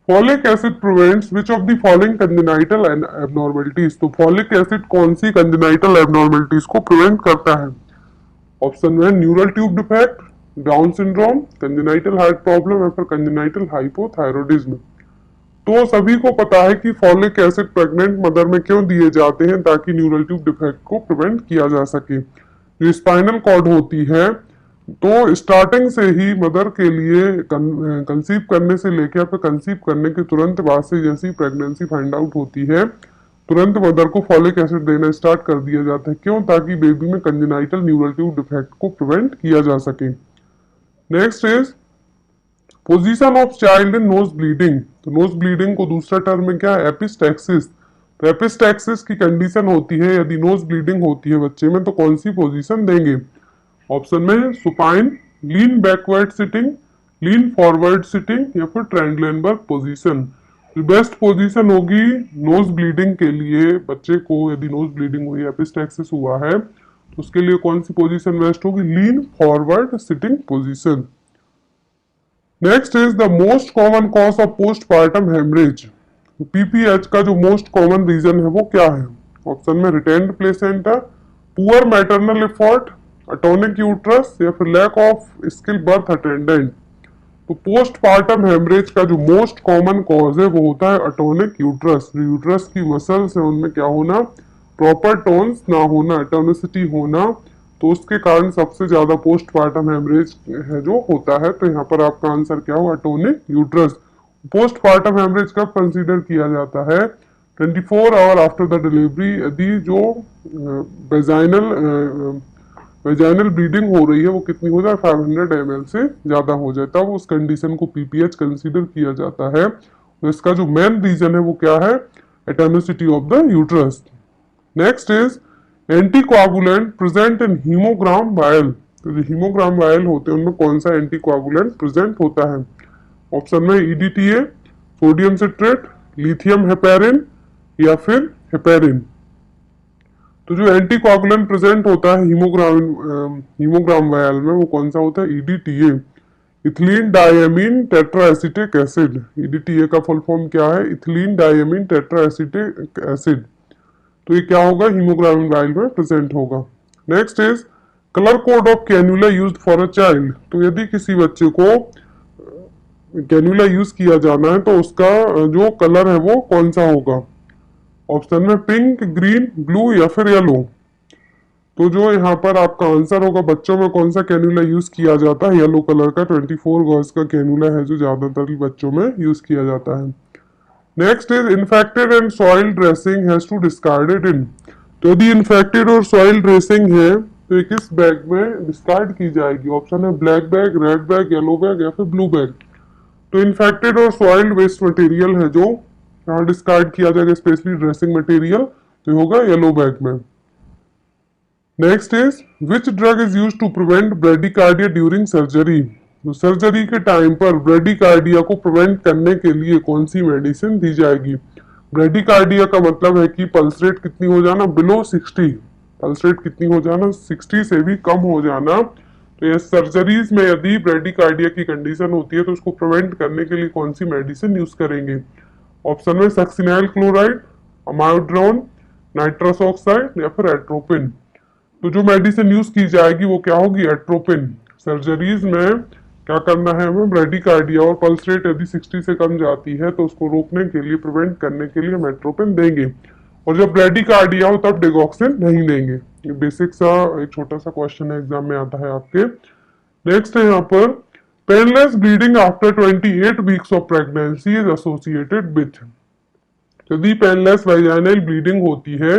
folic acid prevents which of the following congenital abnormalities. तो फॉलिक एसिड कौन सी कंजेनाइटल एबनॉर्मलिटीज को प्रिवेंट करता है। ऑप्शन में neural tube defect, down syndrome, congenital heart problem या फिर कंजेनाइटल हाइपोथायरॉयडिज्म। तो सभी को पता है कि फॉलिक एसिड प्रेग्नेंट मदर में क्यों दिए जाते हैं, ताकि न्यूरल ट्यूब डिफेक्ट को प्रिवेंट किया जा सके। जो स्पाइनल कॉर्ड होती है तो स्टार्टिंग से ही मदर के लिए कंसीव करने से लेकर फिर कंसीव करने के तुरंत बाद से जैसी प्रेगनेंसी फाइंड आउट होती है तुरंत मदर को फॉलिक एसिड देना स्टार्ट कर दिया जाता है। क्यों, ताकि बेबी में कंजेनाइटल न्यूरल ट्यूब डिफेक्ट को प्रिवेंट किया जा सके। Next is position of child in nose bleeding. तो नोज ब्लीडिंग को दूसरा टर्म में क्या है, एपिस्टैक्सिस। तो एपिस्टैक्सिस की कंडीशन होती है यदि नोज ब्लीडिंग होती है बच्चे में तो कौन सी पोजीशन देंगे। ऑप्शन में supine, lean backward sitting, lean forward sitting या फिर ट्रायंगुलर पोजीशन। बेस्ट पोजीशन होगी नोज ब्लीडिंग के लिए बच्चे को, यदि नोज ब्लीडिंग हुई, एपिस्टैक्सिस हुआ है तो उसके लिए कौन सी पोजीशन बेस्ट होगी, lean forward sitting position. Next is the most common cause of postpartum haemorrhage. PPH का जो मोस्ट कॉमन रीजन है वो क्या है। ऑप्शन में retained placenta, poor maternal effort, atonic uterus या फिर lack of skill birth attendant. तो पोस्टपार्टम हेमरेज का जो मोस्ट कॉमन कॉज है वो होता है अटोनिक यूट्रस। यूट्रस की मसल्स है उनमें क्या होना, प्रॉपर टोन्स ना होना, टोनिसिटी होना, तो उसके कारण सबसे ज्यादा पोस्टपार्टम हेमरेज है जो होता है। तो यहाँ पर आपका आंसर क्या होगा, अटोनिक यूट्रस। पोस्टपार्टम हेमरेज कब कंसीडर किया जाता है, 24 आवर आफ्टर द डिलीवरी। यदि जो वेजाइनल ब्लीडिंग हो रही है वो कितनी हो जाए, 500 ml से ज्यादा हो जाए, तब उस कंडीशन को पीपीएच कंसीडर किया जाता है। तो इसका जो मेन रीजन है वो क्या है, atonicity of the uterus. Next is anticoagulant present in haemogram vial. तो जो हीमोग्राम वायल होते हैं उनमें कौन सा एंटीकोआगुलेंट प्रेजेंट होता है। ऑप्शन में EDTA, sodium citrate, lithium heparin या फिर हेपेरिन। तो जो एंटीकोआगुलेंट प्रेजेंट होता है हीमोग्राम वायल में वो कौन सा होता है, EDTA, ethylene diamine tetraacetic acid. EDTA का फुल फॉर्म क्या है, इथिलीन डायमीन टेट्राएसिटिक एसिड। तो ये क्या होगा, हीमोग्लोबिन वायल में प्रेजेंट होगा। Next is colour code of cannula used for a child. तो यदि किसी बच्चे को कैन्युला यूज किया जाना है तो उसका जो कलर है वो कौन सा होगा। ऑप्शन में पिंक, ग्रीन, ब्लू या फिर येलो। तो जो यहाँ पर आपका आंसर होगा, बच्चों में कौन सा कैन्युला यूज किया जाता है, येलो कलर का 24 गॉज का कैन्युला है जो ज्यादातर बच्चों में यूज किया जाता है। Next is infected and soil dressing has to discarded in. तो यदि इन्फेक्टेड और सॉइल ड्रेसिंग है तो ये किस बैग में डिस्कार्ड की जाएगी। ऑप्शन है black bag, red bag, yellow bag या फिर ब्लू बैग। तो इन्फेक्टेड और सॉइल वेस्ट मटेरियल है जो यहाँ डिस्कार्ड किया जाएगा, स्पेशली ड्रेसिंग मटेरियल, तो होगा येलो बैग में। Next is which drug is used to prevent bradycardia during surgery. तो सर्जरी के टाइम पर ब्रेडिकार्डिया को प्रिवेंट करने के लिए कौन सी मेडिसिन दी जाएगी। ब्रेडिकार्डिया का मतलब है कि पल्स रेट कितनी हो जाना, बिलो 60। पल्स रेट कितनी हो जाना, 60 से भी कम हो जाना। तो ये सर्जरीज में यदि ब्रेडिकार्डिया की कंडीशन होती है तो उसको प्रिवेंट करने के लिए कौन सी मेडिसिन यूज करेंगे? ऑप्शन में सक्सिनाइल क्लोराइड, अमायोड्रोन, नाइट्रस ऑक्साइड या फिर एट्रोपिन। तो जो मेडिसिन यूज की जाएगी वो क्या होगी? एट्रोपिन। सर्जरीज में क्या करना है हमें? ब्रेडिकार्डिया और पल्स रेट यदि 60 से कम जाती है तो उसको रोकने के लिए, प्रिवेंट करने के लिए हम एट्रोपिन देंगे। और जब ब्रेडिकार्डिया हो तब डिगॉक्सिन नहीं देंगे। ये बेसिक सा एक छोटा सा क्वेश्चन है, एग्जाम में आता है आपके। नेक्स्ट है यहाँ पर, painless bleeding after 28 weeks of pregnancy is associated with. यदि पेनलेस वेजाइनल ब्लीडिंग होती है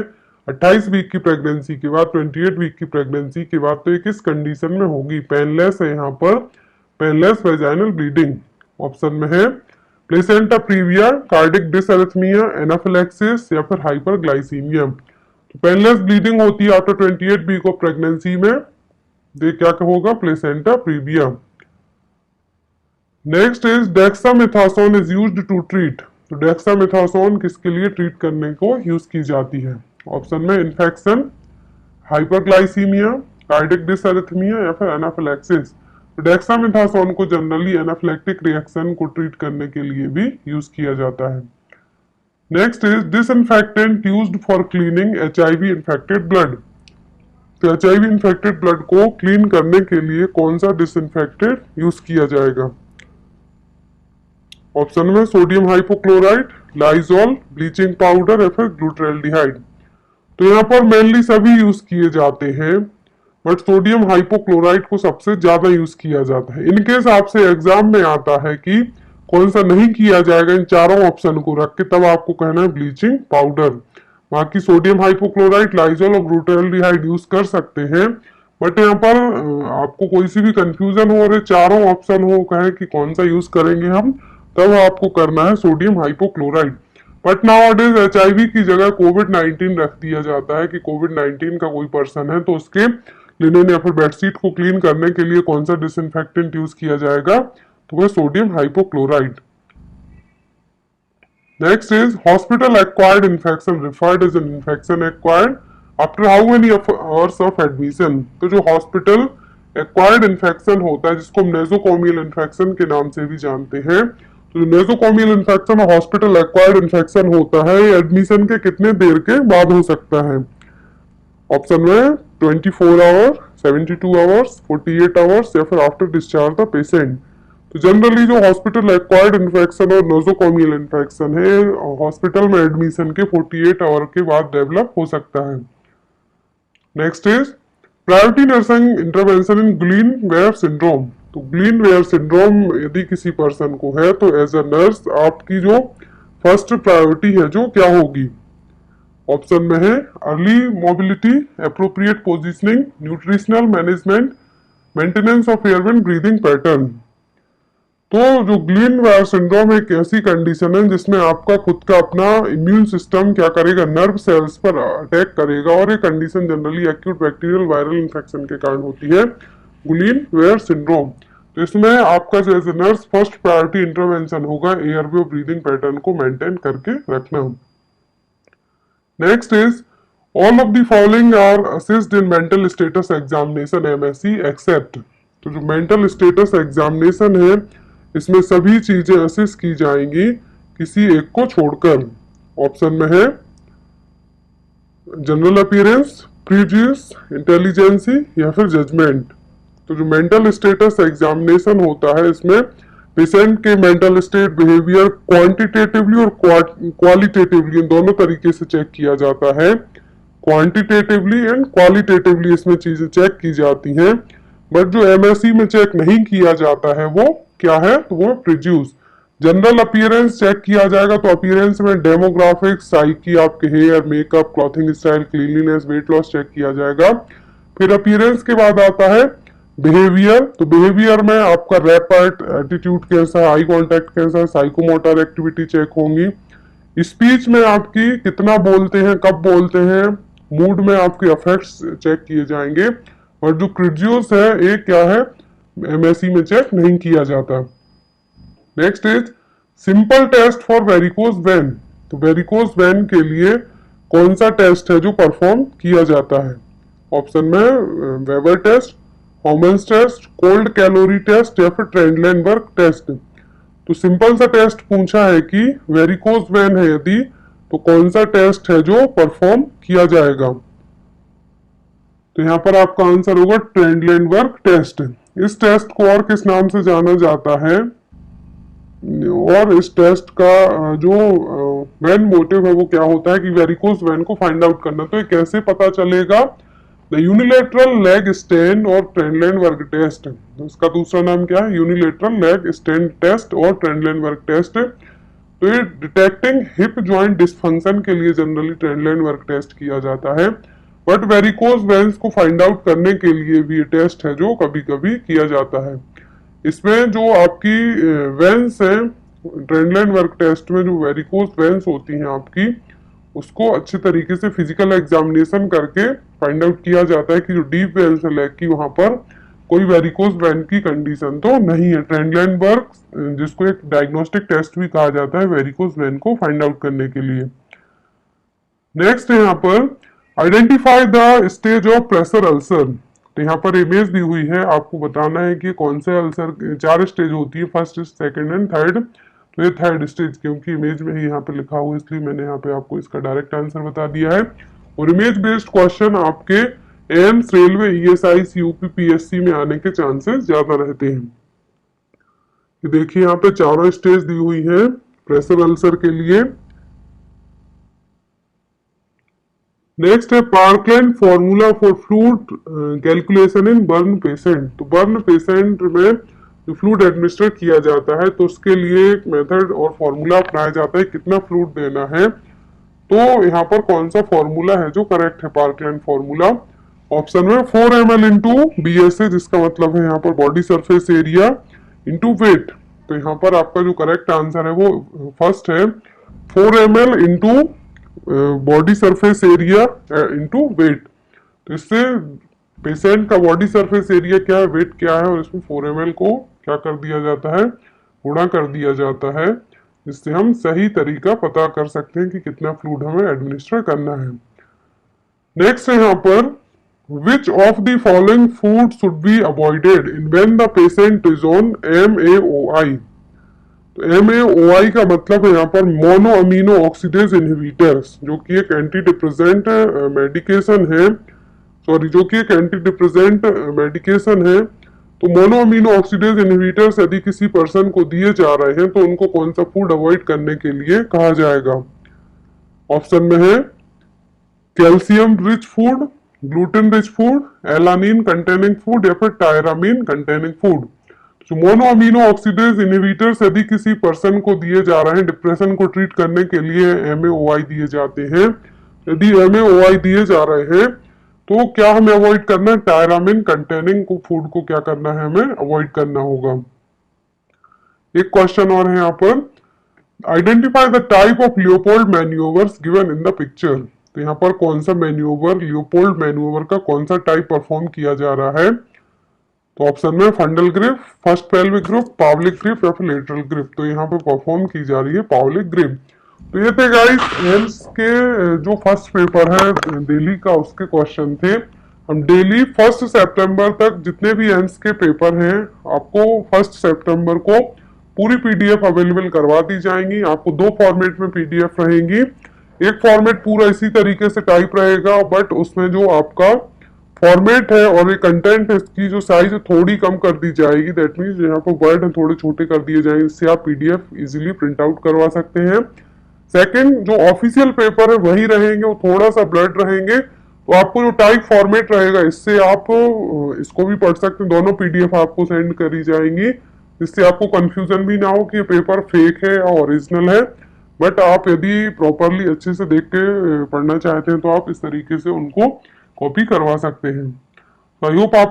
28 वीक की प्रेगनेंसी के बाद, 28 वीक की प्रेगनेंसी के बाद, तो ये किस कंडीशन में होगी? पेनलेस है यहाँ पर, पेनलेस वेजाइनल ब्लीडिंग। ऑप्शन में है प्लेसेंटा प्रीविया, कार्डिक डिसअरिथमिया, एनाफिलैक्सिस या फिर हाइपरग्लाइसीमिया। तो पेनलेस ब्लीडिंग होती है आफ्टर 28 वीक ऑफ प्रेगनेंसी में, ये क्या होगा? Placenta previa. Next is dexamethasone is used to treat. तो डेक्सामेथासोन किसके लिए ट्रीट करने को यूज की जाती है? ऑप्शन में इन्फेक्शन, हाइपरग्लाइसीमिया, कार्डिक डिसअरिथमिया या फिर एनाफिलैक्सिस। तो डेक्सामेथासोन को जनरली एनाफिलैक्टिक रिएक्शन को ट्रीट करने के लिए भी यूज किया जाता है। Next is disinfectant used for cleaning HIV infected blood. तो एचआईवी इन्फेक्टेड ब्लड को क्लीन करने के लिए कौन सा डिसइंफेक्टेंट यूज किया जाएगा? ऑप्शन में sodium hypochlorite, Lysol, bleaching powder या फिर ग्लूट्रेल्डिहाइड। तो यहाँ पर मेनली सभी यूज किए जाते हैं, बट सोडियम हाइपोक्लोराइड को सबसे ज्यादा यूज किया जाता है। इनकेस आपसे एग्जाम में आता है कि कौन सा नहीं किया जाएगा, इन चारों ऑप्शन को रख के तब आपको कहना है ब्लीचिंग पाउडर। बाकी सोडियम हाइपोक्लोराइड, लाइजोल और ग्लूट्रेल्डिहाइड यूज कर सकते हैं, बट यहाँ पर आपको कोई सी भी कंफ्यूजन हो और चारों ऑप्शन हो कहे कि कौन सा यूज करेंगे हम, तब आपको करना है sodium hypochlorite. But nowadays HIV की जगह कोविड-19 रख दिया जाता है कि कोविड-19 का कोई पर्सन है तो उसके लिनेन या फिर बेडशीट को क्लीन करने के लिए कौन सा डिसइंफेक्टेंट यूज किया जाएगा? तो वह sodium hypochlorite. Next is hospital acquired infection referred as an infection acquired after how many hours of admission. तो जो हॉस्पिटल एक्वायर्ड इन्फेक्शन होता है जिसको हम नेजोकोमियल इन्फेक्शन के नाम से भी जानते हैं, तो नेजोकोमियल इन्फेक्शन और हॉस्पिटल एक्वायर्ड इन्फेक्शन होता है, ये एडमिशन के कितने देर के बाद हो सकता है? ऑप्शन में 24 आवर, 72 आवर्स, 48 आवर्स या फिर आफ्टर डिस्चार्ज द पेशेंट। तो जनरली जो हॉस्पिटल एक्वायर्ड इन्फेक्शन और नोजोकोमियल इन्फेक्शन है, हॉस्पिटल में एडमिशन के 48 आवर के बाद डेवलप हो सकता है। Next is priority nursing intervention in Guillain Barre syndrome. तो ग्लीन वेयर सिंड्रोम यदि किसी पर्सन को है तो एज अ नर्स आपकी जो फर्स्ट प्रायोरिटी है जो क्या होगी? ऑप्शन में है early mobility, appropriate positioning, nutritional management, maintenance of airway and breathing pattern. तो जो ग्लीन वेयर सिंड्रोम एक ऐसी कंडीशन है जिसमें आपका खुद का अपना इम्यून सिस्टम क्या करेगा? नर्व सेल्स पर अटैक करेगा, और ये condition generally acute bacterial viral infection के कारण होती है, ग्लीन वेयर सिंड्रोम। तो इसमें आपका जो as a nurse first priority intervention होगा एयरवे और ब्रीदिंग पैटर्न को मेंटेन करके रखना। Next is all of the following are assist in mental status examination MSC except. तो जो मेंटल स्टेटस एग्जामिनेशन है इसमें सभी चीजें असिस्ट की जाएंगी किसी एक को छोड़कर। ऑप्शन में है जनरल अपीयरेंस, प्रीजुडिस, इंटेलिजेंसी या फिर जजमेंट। तो जो मेंटल स्टेटस एग्जामिनेशन होता है इसमें पेशेंट के मेंटल स्टेट, बिहेवियर क्वांटिटेटिवली और क्वालिटेटिवली इन दोनों तरीके से चेक किया जाता है। क्वांटिटेटिवली एंड क्वालिटेटिवली इसमें चीजें चेक की जाती हैं, बट जो एमएससी में चेक नहीं किया जाता है वो क्या है? तो वो प्रीज्यूस। जनरल अपीयरेंस चेक किया जाएगा, तो अपीयरेंस में डेमोग्राफिक्स, साइकी, आपके hair, makeup, clothing style, cleanliness, weight loss check किया जाएगा। फिर अपीयरेंस के बाद आता है बिहेवियर। तो बिहेवियर में आपका रैपिड एटीट्यूड कैसा, आई कांटेक्ट कैसा, साइकोमोटर एक्टिविटी चेक होंगी। स्पीच में आपकी कितना बोलते हैं, कब बोलते हैं, मूड में आपके अफेक्ट्स चेक किए जाएंगे। और जो क्रिजियोस है ये क्या है? एमएससी में चेक नहीं किया जाता। Next is simple test for varicose vein. तो वेरिकोज वेन के लिए कौन सा टेस्ट है जो परफॉर्म किया जाता है? ऑप्शन में Weber test, Homans test, cold calorie test या फिर ट्रेंडलैंड वर्क टेस्ट। तो सिंपल सा टेस्ट पूछा है कि वेरिकोज वेन है यदि, तो कौन सा टेस्ट है जो परफॉर्म किया जाएगा। तो यहाँ पर आपका आंसर होगा ट्रेंडलैंड वर्क टेस्ट। इस टेस्ट को और किस नाम से जाना जाता है, और इस टेस्ट का जो वेन मोटिव है वो क्या होता है कि वेरिकोज वेन को फाइंड आउट करना। तो ये कैसे पता चलेगा, द यूनिलेटरल लेग स्टेन और ट्रेंडलैंड वर्क टेस्ट। तो इसका दूसरा नाम क्या है, यूनिलेटरल लेग स्टेन टेस्ट और ट्रेंडलैंड वर्क टेस्ट। तो ये डिटेक्टिंग हिप जॉइंट डिस्फंक्शन के लिए जनरली ट्रेंडलैंड वर्क टेस्ट किया जाता है, बट वेरिकोज वेन्स को फाइंड आउट करने के लिए भी ये टेस्ट है जो कभी कभी किया जाता है। इसमें जो आपकी वेन्स है, ट्रेंडलैंड वर्क टेस्ट में जो वेरिकोज वेन्स होती हैं आपकी, उसको अच्छे तरीके से फिजिकल एग्जामिनेशन करके फाइंड आउट किया जाता है कि जो डीप वेन्स है लेग की, वहां पर कोई वेरिकोज वेन की कंडीशन तो नहीं है। ट्रेंडलैंड वर्क, जिसको एक डायग्नोस्टिक टेस्ट भी कहा जाता है वेरिकोज वेन को फाइंड आउट करने के लिए। नेक्स्ट है यहाँ पर identify the stage of pressure ulcer. तो यहाँ पर इमेज दी हुई है, आपको बताना है कि कौन से अल्सर, 4 स्टेज होती है, फर्स्ट, सेकंड एंड थर्ड। तो ये थर्ड स्टेज, क्योंकि इमेज में ही यहाँ पे लिखा हुआ है इसलिए मैंने यहाँ पे आपको इसका डायरेक्ट आंसर बता दिया है। और इमेज बेस्ड क्वेश्चन आपके AIIMS, railway, ESI, CUP, PSC में आने के चांसेस ज्यादा रहते हैं। ये देखिए यहाँ पे 4 स्टेज दी हुई है प्रेशर अल्सर के लिए। नेक्स्ट है parkland formula for fluid calculation in burn patient. तो बर्न पेशेंट में जो फ्लूइड एडमिनिस्टर किया जाता है, तो उसके लिए एक मेथड और फॉर्मूला अपनाया जाता है कितना फ्लूइड देना है। तो यहाँ पर कौन सा फॉर्मूला है जो करेक्ट है, पार्कलैंड फॉर्मूला। ऑप्शन में 4 ml इंटू BSA, जिसका मतलब है यहाँ पर body surface area into weight. तो यहाँ पर आपका जो करेक्ट आंसर है वो फर्स्ट है, 4 ml into body surface area into weight. तो इससे पेशेंट का बॉडी सरफेस एरिया क्या है, वेट क्या है, और इसमें 4 ml को क्या कर दिया जाता है, गुणा कर दिया जाता है, जिससे हम सही तरीका पता कर सकते हैं कि कितना फ्लूइड हमें एडमिनिस्टर करना है। नेक्स्ट है यहाँ पर विच of the following food should be avoided in when the patient is on MAOI। तो MAOI का मतलब है यहाँ पर मोनो अमीनो ऑक्सीडेज इनहिबिटर्स, जो कि एक एंटी डिप्रेसेंट मेडिकेशन है, सॉरी जो कि एक एंटी डिप्रेसेंट मेडिकेशन है। तो मोनो अमीनो ऑक्सीडेज इनहिबिटर्स यदि किसी पर्सन को दिए जा रहे हैं तो उनको कौन सा फूड अवॉइड करने के लिए कहा जाएगा। ऑप्शन में है calcium rich food, gluten rich food, alanine containing food या फिर टायरामीन कंटेनिंग फूड। तो मोनो अमीनो ऑक्सीडेज इनहिबिटर्स यदि किसी पर्सन को दिए जा रहे हैं, डिप्रेशन को ट्रीट करने के लिए MAOI दिए जाते हैं, यदि MAOI दिए जा रहे हैं तो क्या हमें अवॉइड करना है, टायरामिन कंटेनिंग फूड को क्या करना है, हमें अवॉइड करना होगा। एक क्वेश्चन और है यहाँ पर, identify the type of Leopold manoeuvres given in the picture. तो यहाँ पर कौन सा मैन्यूवर, लियोपोल्ड मैन्यूवर का कौन सा टाइप परफॉर्म किया जा रहा है। तो ऑप्शन में fundal grip, first pelvic grip, Pawlik grip या फिर लेटरल ग्रिप। तो यहाँ पे परफॉर्म की जा रही है पावलिक ग्रिप। तो ये थे गाइस एम्स के जो फर्स्ट पेपर है दिल्ली का, उसके क्वेश्चन थे। हम डेली 1 सितंबर तक जितने भी एम्स के पेपर हैं आपको 1 सितंबर को पूरी PDF अवेलेबल करवा दी जाएंगी। आपको 2 फॉर्मेट में PDF रहेंगी। एक फॉर्मेट पूरा इसी तरीके से टाइप रहेगा, बट उसमें जो आपका फॉर्मेट है और ये कंटेंट है, इसकी जो साइज है थोड़ी कम कर दी जाएगी। दैट मीन्स यहाँ पर वर्ड है थोड़े छोटे कर दिए जाएंगे, इससे आप PDF इजीली प्रिंट आउट करवा सकते हैं। सेकंड, जो ऑफिशियल पेपर है वही रहेंगे, वो थोड़ा सा ब्लड रहेंगे। तो आपको जो टाइप फॉर्मेट रहेगा इससे आप इसको भी पढ़ सकते हैं। दोनों PDF आपको सेंड करी जाएंगी, जिससे आपको कंफ्यूजन भी ना हो कि ये पेपर फेक है या ओरिजिनल है। बट आप यदि प्रॉपरली अच्छे से देख के पढ़ना चाहते हैं तो आप इस तरीके से उनको कॉपी करवा सकते हैं। आई होप आप